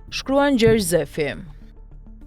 Shkruan Gjergj Zefi.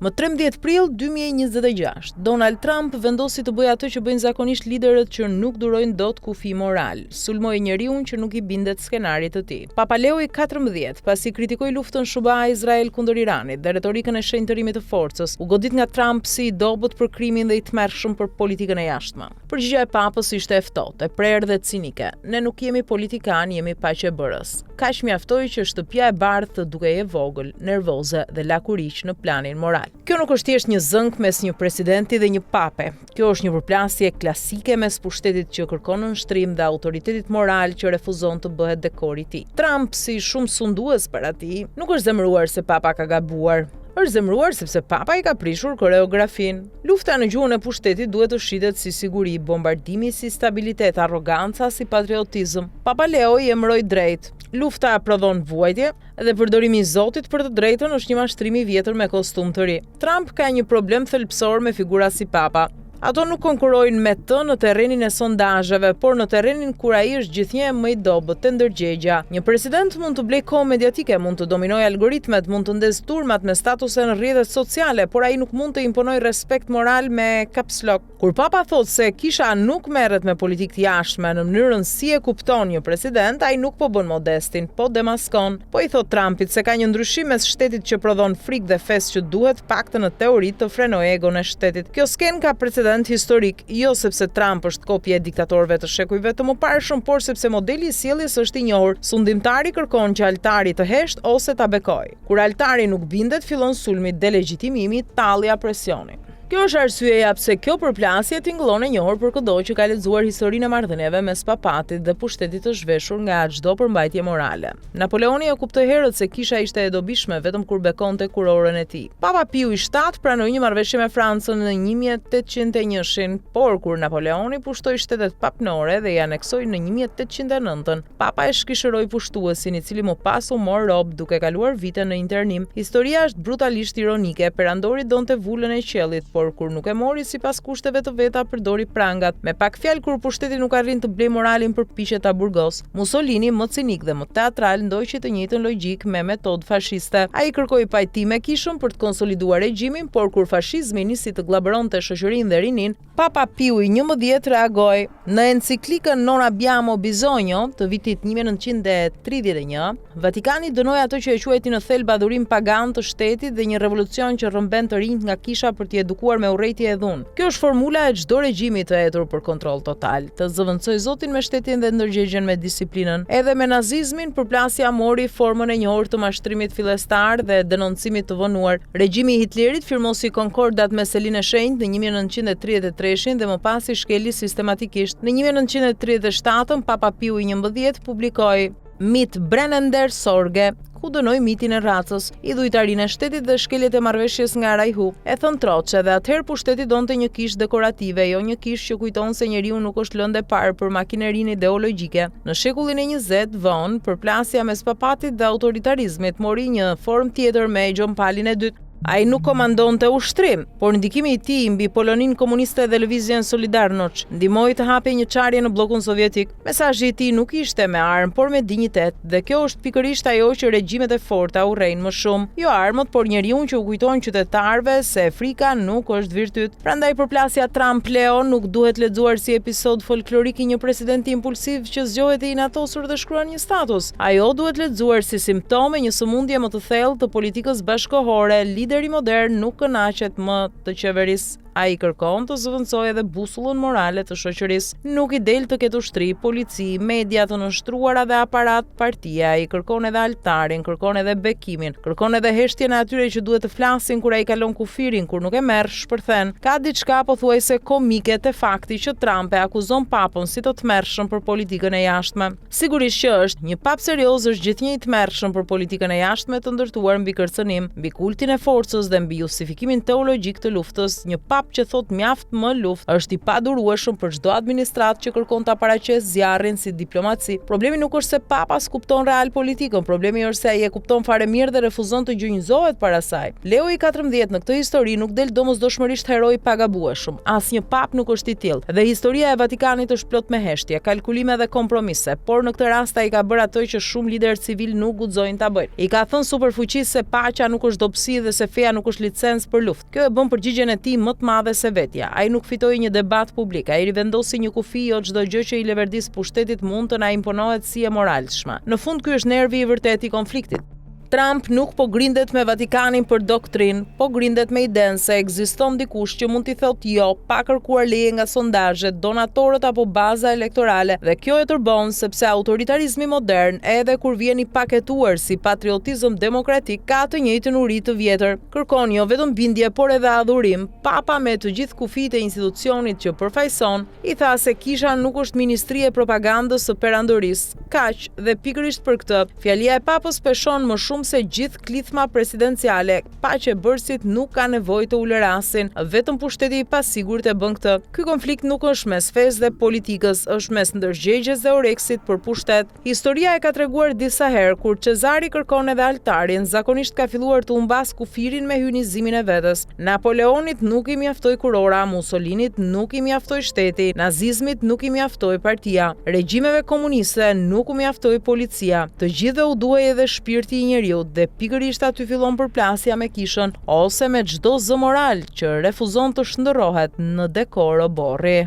Më 13 prill 2026, Donald Trump vendosi të bëjë atë që bëjnë zakonisht liderët që nuk durojnë dot kufi moral. Sulmoi njeriun që nuk i bindet skenarit të tij. Papa Leo XIV, pasi kritikoi luftën Shuba-Izrael kundër Iranit dhe retorikën e shenjtërimit të forcës, u godit nga Trump si i dobët për krimin dhe i tmerrshëm për politikën e jashtme. Përgjigjja e papës ishte e ftohtë, e prerë dhe cinike. Ne nuk jemi politikan, jemi paqebërës. Kaq mjaftoi që shtëpia e bardhë të dukej e vogël, nervoze dhe lakuriq në planin moral. Kjo nuk është thjesht një zënk mes një presidenti dhe një pape. Kjo është një përplasje klasike mes pushtetit që kërkon nënshtrim dhe autoritetit moral që refuzon të bëhet dekori i tij. Trump, si shumë sundues para tij, nuk është zemëruar se papa ka gabuar. Është zemëruar sepse papa i ka prishur koreografin. Lufta në gjuhën e pushtetit duhet të shitet si siguri, bombardimi si stabilitet, arroganca si patriotizëm. Papa Leo i emëroi drejt. Lufta prodhon vuajtje dhe përdorimi i Zotit për të drejtën është një mashtrim i vjetër me kostum të ri. Trump ka një problem thelbësor me figura si papa. Ato nuk konkurrojnë me të në terrenin e sondazheve, por në terrenin kur ai është gjithnjë më i dobët, të ndërgjegja. Një president mund të blej kohë mediatike, mund të dominojë algoritmet, mund të ndezë turmat me statuse në rrjetet sociale, por ai nuk mund të imponojë respekt moral me caps lock. Kur papa thotë se kisha nuk merret me politikë të jashtme në mënyrën si e kupton një president, ai nuk po bën modestin, po demaskon. Po i thot Trumpit se ka një ndryshim mes shtetit që prodhon frikë dhe festë që duhet paktën në teori të frenojë egon e shtetit. Kjo sken ka precedent historik, jo sepse Trump është kopje e diktatorëve të shekujve të mëparshëm, por sepse modeli i sjelljes është i njohur. Sundimtari kërkon që altari të hesht ose ta bekoj. Kur altari nuk bindet, fillon sulmi, delegitimimi, tallja, presioni. Kjo është arsyeja pse kjo përplasje tingëllon e njohur për kudo që ka lexuar historinë e marrëdhënieve mes papatit dhe pushtetit të zhveshur nga çdo përmbajtje morale. Napoleoni e kuptoi herët se kisha ishte e dobishme vetëm kur bekonte kurorën e tij. Papa Piu VII pranoi një marrëveshje me Francën në 1801, por kur Napoleoni pushtoi shtetet papnore dhe i aneksoi në 1809, papa e shkishëroi pushtuesin i cili më pas u mor rob duke kaluar vite në internim. Historia është brutalisht ironike, perandori donte vulën e qiellit, por kur nuk e mori sipas kushteve të veta përdori prangat. Me pak fjalë, kur pushteti nuk arrin të blej moralin përpiqet ta burgos. Mussolini, më cinik dhe më teatral, ndoqi të njëjtën logjik me metodë fashiste. Ai kërkoi pajtim me kishën për të konsoliduar regjimin, por kur fashizmi nisi të glabëronte shoqërinë dhe rinin, Papa Piu XI reagoi. Në enciklikën Non abbiamo bisogno të vitit 1931, Vatikani dënoi ato që e quajti në thelb adhurim pagan të shtetit dhe një revolucion që rrëmben të rinjt nga kisha për t'i edukuar me urrejtje e dhunë. Kjo është formula e çdo regjimi të etur për kontroll total, të zëvendësoj Zotin me shtetin dhe ndërgjegjen me disiplinën. Edhe me nazizmin, përplasja mori formën e njohur të mashtrimit fillestar dhe denoncimit të vonuar. Regjimi i Hitlerit firmosi konkordat me Selinë e Shenjtë në 1933 dhe më pas i shkeli sistematikisht. Në 1937 Papa Piu XI publikoi Mit brennender Sorge, ku dënoi mitin e racës, idhujtarinë e shtetit dhe shkeljet e marrëveshjes nga Raihu. E thën Troçe dhe atëherë pushteti donte një kishë dekorative, jo një kishë që kujton se njeriu nuk është lëndë e parë për makinerinë ideologjike. Në shekullin e 20 vonë, përplasja mes papatit dhe autoritarizmit mori një formë tjetër me John Paulin II. Ai nuk komandonte ushtrim, por ndikimi i tij mbi Poloninë komuniste dhe lëvizjen Solidarność ndihmoi të hapej një çarje në bllokun sovjetik. Mesazhi i tij nuk ishte me armë, por me dinjitet, dhe kjo është pikërisht ajo që regjimet e forta urrejnë më shumë. Jo armët, por njeriu që u kujton qytetarëve se frika nuk është virtyt. Prandaj përplasja Trump-Leo nuk duhet lexuar si episod folklorik i një presidenti impulsiv që zgjohet i inatosur dhe shkruan një status. Ajo duhet lexuar si simptom e një sëmundje më të thellë të politikës bashkëkohore. Lideri modern nuk kënaqet më të qeverisë. Ai kërkon të zëvendësojë edhe busullën morale të shoqërisë. Nuk i del të ketë ushtri, polici, media të nënshtruara dhe aparat partie. Ai kërkon edhe altarin, kërkon edhe bekimin, kërkon edhe heshtjen e atyre që duhet të flasin kur ai kalon kufirin, kur nuk e merr shpërthen. Ka diçka pothuajse komike te fakti që Trump e akuzon papën si të tmerrshëm për politikën e jashtme. Sigurisht që është, një pap serioz është gjithnjë i tmerrshëm për politikën e jashtme të ndërtuar mbi kërcënim, mbi kultin e forcës dhe mbi justifikimin teologjik të luftës. Një pap pap që thot mjaft më luftë është i padurueshëm për çdo administratë që kërkon ta paraqesë zjarrin si diplomaci. Problemi nuk është se papa s'kupton real politikën, problemi është se ai e kupton fare mirë dhe refuzon të gjunjëzohet para saj. Leo i 14 në këtë histori nuk del domosdoshmërisht heroi pagabueshëm. Asnjë pap nuk është i tillë dhe historia e Vatikanit është plot me heshtje, kalkulime dhe kompromise, por në këtë rast ai ka bërë ato që shumë liderë civil nuk guxojnë ta bëjnë. I ka thënë superfuqisë se paqja nuk është dobësi dhe se feja nuk është licencë për luftë. Kjo e bën përgjigjen e tij më të madhe se vetja. Ai nuk fitoi një debat publik, ai rivendosi një kufi, jo çdo gjë që i leverdis pushtetit mund të na imponohet si e moralshme. Në fund ky është nervi i vërtetë i konfliktit. Trump nuk po grindet me Vatikanin për doktrin, po grindet me idenë se ekziston dikush që mund t'i thotë jo, pa kërkuar leje nga sondazhet, donatorët apo baza elektorale, dhe kjo e turbon sepse autoritarizmi modern, edhe kur vjen i paketuar si patriotizëm demokratik, ka të njëjtën uri të vjetër. Kërkon jo vetëm bindje, por edhe adhurim. Papa me të gjithë kufijtë e institucionit që përfaqëson, i tha se kisha nuk është ministri e propagandës së perandorisë. Kaq, dhe pikërisht për këtë, fjalia e papës peshon më shumë se gjithë klithma presidenciale, paqebërësit nuk ka nevojë të ulërasin, vetëm pushteti i pasigurt e bën këtë. Ky konflikt nuk është mes fesë dhe politikës, është mes ndërgjegjes dhe oreksit për pushtet. Historia e ka treguar disa herë kur Cezari kërkon edhe altarin, zakonisht ka filluar të humbas kufirin me hyjnizimin e vetes. Napoleonit nuk i mjaftoi kurora, Mussolinit nuk i mjaftoi shteti, nazizmit nuk i mjaftoi partia, regjimeve komuniste nuk u mjaftoi policia. Të gjithëve u duhej edhe shpirti i njeriu dhe pikërisht aty fillon përplasja me kishën ose me çdo zë moral që refuzon të shndërrohet në dekor o borri.